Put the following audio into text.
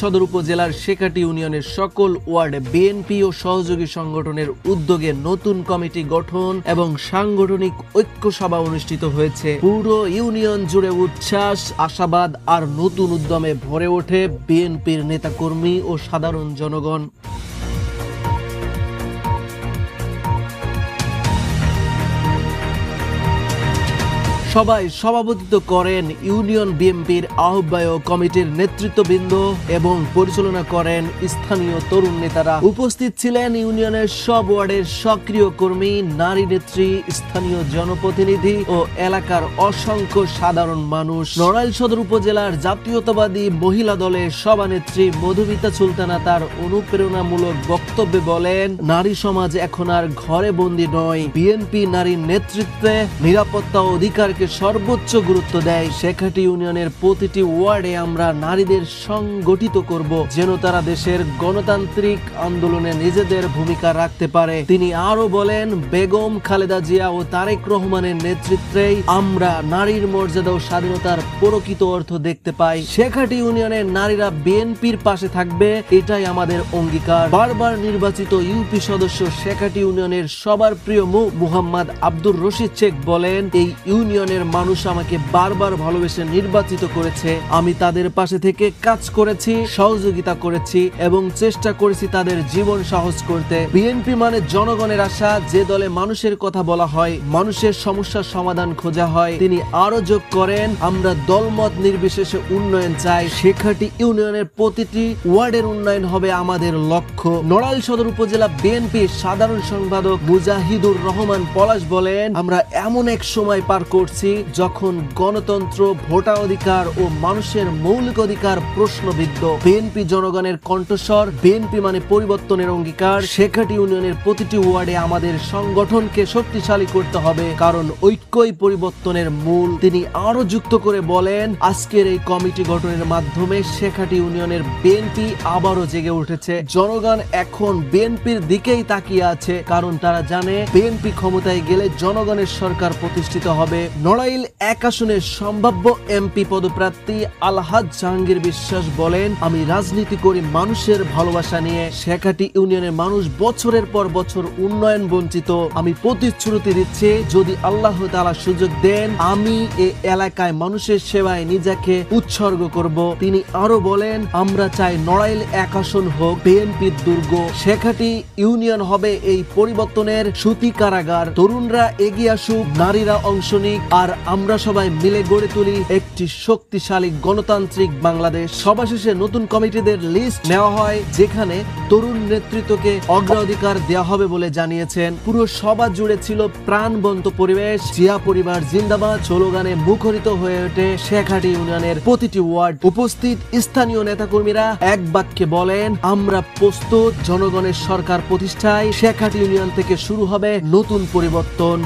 সদর উপজেলার শেখাটি ইউনিয়নের সকল ওয়ার্ডে বিএনপি ও সহযোগী সংগঠনের উদ্যোগে নতুন কমিটি গঠন এবং সাংগঠনিক ঐক্য সভা অনুষ্ঠিত হয়েছে। পুরো ইউনিয়ন জুড়ে উচ্ছ্বাস, আশাবাদ আর নতুন উদ্যমে ভরে ওঠে বিএনপির নেতাকর্মী ও সাধারণ জনগণ। সবাই সভাপতিত্ব করেন ইউনিয়ন বিএনপির আহ্বায়ক কমিটির নেতৃত্ববৃন্দ এবং পরিচালনা করেন স্থানীয় তরুণ নেতারা। উপস্থিত ছিলেন ইউনিয়নের সব ওয়ার্ডের সক্রিয় কর্মী, নারী নেত্রী, স্থানীয় জনপ্রতিনিধি ও এলাকার অসংখ্য সাধারণ মানুষ। নড়াইল সদর উপজেলার জাতীয়তাবাদী মহিলা দলের সভানেত্রী মধুমিতা সুলতানা তার অনুপ্রেরণামূলক বক্তব্যে বলেন, নারী সমাজ এখন আর ঘরে বন্দী নয়। বিএনপি নারীর নেতৃত্বে নিরাপত্তা ও অধিকারকে সর্বোচ্চ গুরুত্ব দেয়। শেখাটি ইউনিয়নের প্রতিটি ওয়ার্ডে আমরা নারীদের সংগঠিত করব, যেন তারা দেশের গণতান্ত্রিক আন্দোলনে নিজেদের ভূমিকা রাখতে পারে। তিনি আরো বলেন, বেগম খালেদা জিয়া ও তারেক রহমানের নেতৃত্বেই আমরা নারীর মর্যাদা ও স্বাধীনতার প্রকৃত অর্থ দেখতে পাই। শেখাটি ইউনিয়নের নারীরা বিএনপির পাশে থাকবে, এটাই আমাদের অঙ্গীকার। বারবার নির্বাচিত ইউপি সদস্য শেখাটি ইউনিয়নের সবার প্রিয় মুহাম্মদ আব্দুর রশিদ শেখ বলেন, এই ইউনিয়নের মানুষ আমাকে বারবার ভালোবেসে নির্বাচিত করেছে। আমি তাদের পাশে থেকে কাজ করেছি, সহযোগিতা করেছি এবং চেষ্টা করেছি তাদের জীবন সহজ করতে। বিএনপি মানে জনগণের আশা, যে দলে মানুষের কথা বলা হয়, মানুষের সমস্যার সমাধান খোঁজা হয়। তিনি আরো যোগ করেন, আমরা দলমত নির্বিশেষে উন্নয়ন চাই। শেখাটি ইউনিয়নের প্রতিটি ওয়ার্ডের উন্নয়ন হবে আমাদের লক্ষ্য। নড়াইল সদর উপজেলা বিএনপির সাধারণ সম্পাদক মুজাহিদুর রহমান পলাশ বলেন, আমরা এমন এক সময় পার করছি যখন গণতন্ত্র, ভোটাধিকার ও মানুষের মৌলিক অধিকার প্রশ্নবিদ্ধ। বিএনপি জনগণের কণ্ঠস্বর, বিএনপি মানে পরিবর্তনের অঙ্গীকার। শেখাটি ইউনিয়নের প্রতিটি ওয়ার্ডে আমাদের সংগঠনকে শক্তিশালী করতে হবে, কারণ ঐক্যই পরিবর্তনের মূল। তিনি আরো যুক্ত করে বলেন, আজকের এই কমিটি গঠনের মাধ্যমে শেখাটি ইউনিয়নের বিএনপি আবারও জেগে উঠেছে। জনগণ এখন বিএনপির দিকেই তাকিয়ে আছে, কারণ তারা জানে বিএনপি ক্ষমতায় গেলে জনগণের সরকার প্রতিষ্ঠিত হবে। নড়াইল এক আসনের সম্ভাব্য এমপি পদপ্রার্থী আলহাজ জাহাঙ্গীর বিশ্বাস বলেন, আমি রাজনীতি করি মানুষের ভালোবাসা নিয়ে। শেখাটি ইউনিয়নের মানুষ বছরের পর বছর উন্নয়ন বঞ্চিত। আমি প্রতিশ্রুতি দিচ্ছি, যদি আল্লাহ তাআলা সুযোগ দেন, আমি এই এলাকায় মানুষের সেবায় নিজেকে উৎসর্গ করব। তিনি আরো বলেন, আমরা চাই নড়াইল এক আসন হোক বিএনপির দুর্গ। শেখাটি ইউনিয়ন হবে এই পরিবর্তনের সুতি কারাগার। তরুণরা এগিয়ে আসুক, নারীরা অংশ নিক, আর আমরা সবাই মিলে গড়ে তুলি একটি শক্তিশালী গণতান্ত্রিক বাংলাদেশ। সভা শেষে নতুন কমিটিদের লিস্ট নেওয়া হয়, যেখানে তরুণ নেতৃত্বকে অগ্রাধিকার দেওয়া হবে বলে জানিয়েছেন। পুরো সভা জুড়ে ছিল প্রাণবন্ত পরিবেশ। জিয়া পরিবার জিন্দাবাদ স্লোগানে মুখরিত হয়ে ওঠে শেখাটি ইউনিয়নের প্রতিটি ওয়ার্ড। উপস্থিত স্থানীয় নেতাকর্মীরা এক বাক্যে বলেন, আমরা প্রস্তুত জনগণের সরকার প্রতিষ্ঠায়। শেখাটি ইউনিয়ন থেকে শুরু হবে নতুন পরিবর্তন।